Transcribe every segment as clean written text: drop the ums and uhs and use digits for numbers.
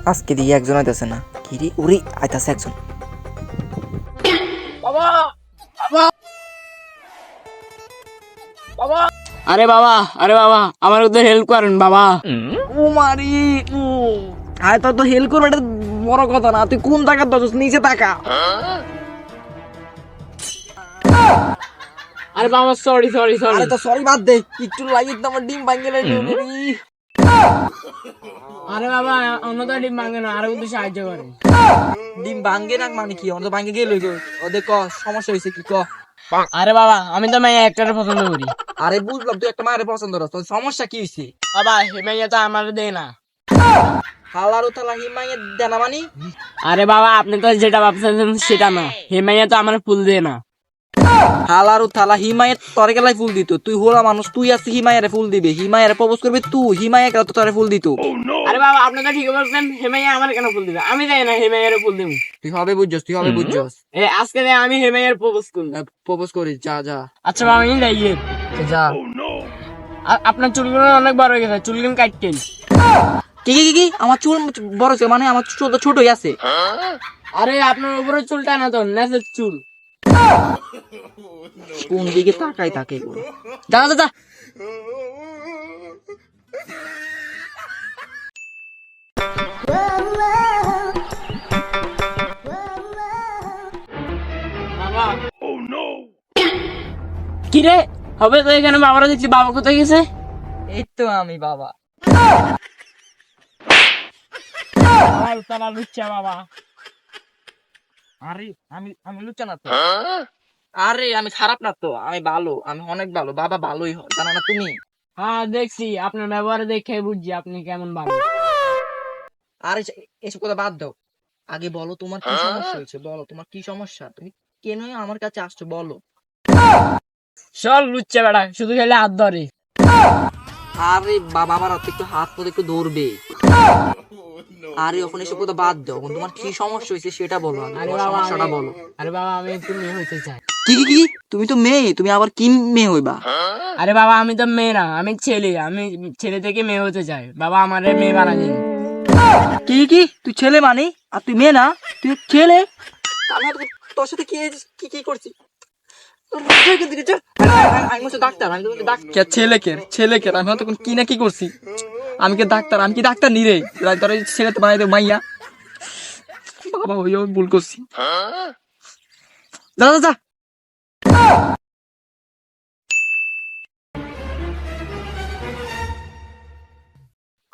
আজকে দিয়ে একজন আইতাছে না, কি রে? ওরে আইতাছে একজন। বাবা বাবা বাবা, আরে বাবা, আরে বাবা, আমার ওদের হেল্প করেন বাবা। ও মারি ও, আয় তো হেল্প করবে, এটা বড় কথা না। তুই কোন টাকা দছিস? নিচে টাকা। আরে বাবা, সরি সরি সরি। আরে তো সরি বাদ দে, একটু লাগিত না, আমার ডিম ভাঙে নাই। আরে বাবা, অন্যটা ডিম ভাঙে না, আরো কিন্তু সাহায্য করে। ডিম ভাঙে না মানে কি? অন্য ভাঙে গেল ওদের ক সমস্যা হয়েছে কি ক? আরে বাবা, আমি তো মেয়ে একটারে পছন্দ করি। আরে বুঝলাম তুই একটা মায়ের পছন্দ করছ, তোর সমস্যা কি হয়েছে? বাবা, হে মেয়ে তো আমার দেয় না। হালারু তালা হিমাইয়ে দেনা মানি? আরে বাবা, আপনি তো যেটা ভাবছেন সেটা না, হে মেয়ে তো আমার ফুল দেয় না। হালারু থালা হিমায়ের তরে গেলাই ফুল দিত। তুই হোলা মানুষ, তুই আসি হিমায়ের ফুল দিবে, হিমায়ের প্রপোজ করবে তুই, হিমায়ে কেন তো তরে ফুল দিত? আরে বাবা, আপনি তো ঠিক বলছেন, হে মেয়ে আমার কেন ফুল দিবে? আমি যাই না হে মেয়ের ফুল দিব। তুই হবে বুঝছস, তুই হবে বুঝছস। আজকে আমি হে মেয়ের প্রপোজ করব। প্রপোজ করিস, যা যা আচ্ছা বাবা, আমি যাই। যা। আপনার চুলগুলো অনেক বড় হয়ে গেছে, চুলগুলো কাটতেন। কি কি কি? আমার চুল বড় ছিল মানে? আমার চুল তো ছোটই আছে। আরে আপনার উপরে চুলটা না তো নেচের চুল। কোন দিকে তাকাই তাকে যা যা যা। বাবা, কি রে হবে তো এখানে? বাবারা দেখছি, বাবা কোথায় গেছে? এই তো আমি বাবা। বাবা, আরে আমি আমি লুচ্চা না তো। আরে আমি খারাপ না তো, আমি ভালো, আমি অনেক ভালো। বাবা ভালোই হয়, জানো না তুমি? হ্যাঁ দেখছি, আপনার ব্যবহার দেখে বুঝছি আপনি কেমন বাবা। আরে এসব কথা বাদ দাও, আগে বলো তোমার কি সমস্যা হয়েছে? বলো তোমার কি সমস্যা, তুমি কেন আমার কাছে আসছো বলো। চল লুচ্চা বেড়া, শুধু খেলে হাত ধরে। আরে বাবা, আমার হাতে একটু হাত পদে একটু ধরবে। আরে ওখানে এসব কথা বাদ দাও, এখন তোমার কি সমস্যা হয়েছে সেটা বলো। আরে তোমার বাবা, সমস্যাটা বলো। আরে বাবা, আমি একটু মেয়ে হইতে চাই। কি কি কি? তুমি তো মেয়ে, তুমি আবার কি মেয়ে হইবা? আরে বাবা, আমি তো মেয়ে না, আমি ছেলে। আমি ছেলে থেকে মেয়ে হতে চাই। বাবা, আমারে মেয়ে বানালেন। কি কি? তুই ছেলে মানে আর তুই মেয়ে না? তুই ছেলে? আমি তো তোর সাথে কি কি কি করছি? ডাক্তার, আমি তো ডাক্তার। ছেলেকে আমি হয়তো কি না কি করছি? আমি কি ডাক্তার? আমি কি ডাক্তার নি রে? তোর ছেলে তো বানাই দেব মাইয়া। বাবা ওই আমি ভুল করছি। যা যা যা।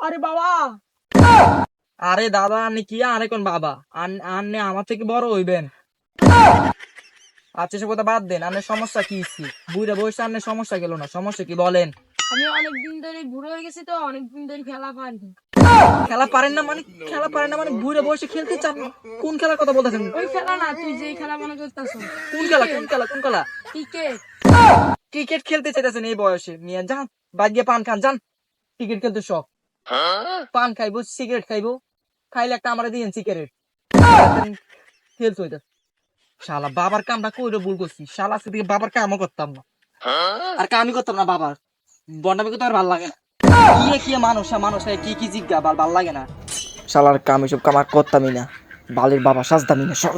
আরে বাবা, আরে দাদা, আপনি কি আরে কোন বাবা? আন্নে আমার থেকে বড় হইবেন। আচ্ছা সে কথা বাদ দেন, আপনার সমস্যা কি? বুড়া বয়সে আপনার সমস্যা গেল না, সমস্যা কি বলেন? আমি অনেকদিন ধরে বুড়ো হয়ে গেছি তো, অনেকদিন ধরে খেলা পারি না। খেলা পারেন না মানে? খেলা পারেন না মানে বুড়া বয়সে খেলতে চান না? কোন খেলার কথা বলতেছেন? ওই খেলা না, তুই যে খেলা মনে করতেছ। কোন খেলা কোন খেলা কোন খেলা? ক্রিকেট। ক্রিকেট খেলতে চাইতেছেন এই বয়সে? নিয়ে যান, বাদ গিয়ে পান খান, যান। ক্রিকেট খেলতে শখ, পান খাইবো, সিগারেট খাইবো, খাইলে একটা আমরা দিয়েন সিগারেট খেলতে হইতে। শালা বাবার কামটা কইরে ভুল করছি, শালা আজকে থেকে বাবার কামও করতাম না। আর কামই করতাম না বাবার। বন্ডামি করতে আর ভাল লাগে না। কি মানুষ মানুষ কি কি জিজ্ঞা ভাল লাগে না। শালার কাম এসব কাম আর করতামই না। বালের বাবা সাজদামি না সর।